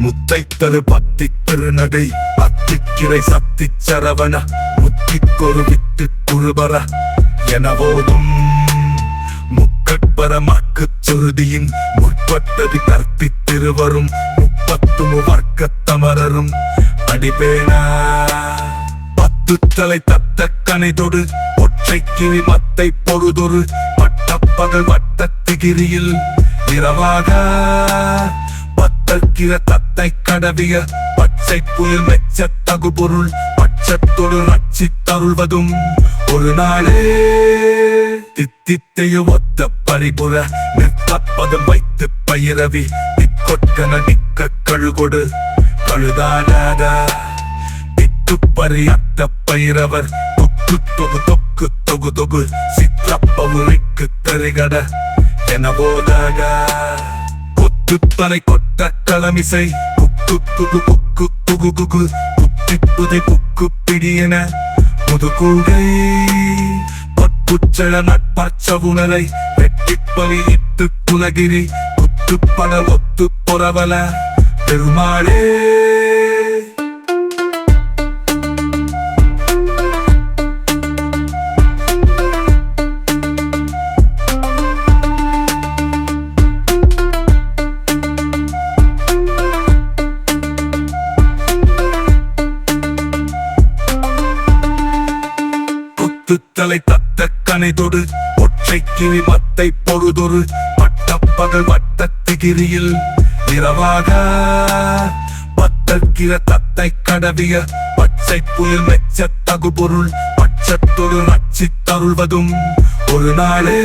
முத்தைத்தரு பத்தி திருநடை அத்திக்கிரை சக்தி சரவண முத்திக்கொரு விட்டு குழுபர எனவோதும் முக்கட்பரமாக்கு சுருதியின் முற்பட்டது கற்பி திருவரும் முப்பத்து வர்க்கத்தமரரும் அடிபேனா பத்து தலை தத்த கனைதொடு ஒற்றை கிரி மத்தை பொழுதொரு பட்டப்பகல் வட்டத்திகிரியில் இரவாக பத்தற்கிற தத்தை கடவிய பச்சை புயல் மெச்ச தகுபொருள் பட்சத்தொடு நச்சி தருள்வதும் ஒரு நாளே தித்தித்தைய ஒத்த பரிபுற நிற்பப்பதம் வைத்து பயிரவி நிற்கொட்கன நிற்க கழுகொடு கழுதாடாத பித்து பறியத்த பயிரவர் தொக்கு தொகு தொக்கு தொகு தொகு சிற்றப்பவுரிக்கு தரிகட என போதாக கொத்துப்பனை கொட்ட களமிசை குக்கு குகு குக்கு குகு குகு குத்திப்புதை புக்கு பிடியென முதுகூகை பற்புச்சள நட்பச்ச உணரை வெட்டிப்பலி இட்டு குலகிரி குத்துப்பட ஒத்து பொறவல பெருமாளே தலை தத்த கனைதொடு ஒற்றை கிரி மத்தை பொழுதொரு பட்டப்பகல் வட்டத்திகிரியில் இரவாக பத்தற்கிற தத்தை கடவிய பச்சை புயல் மெச்ச தகுபொருள் பட்சத்தொடு நச்சி தருள்வதும் ஒரு நாளே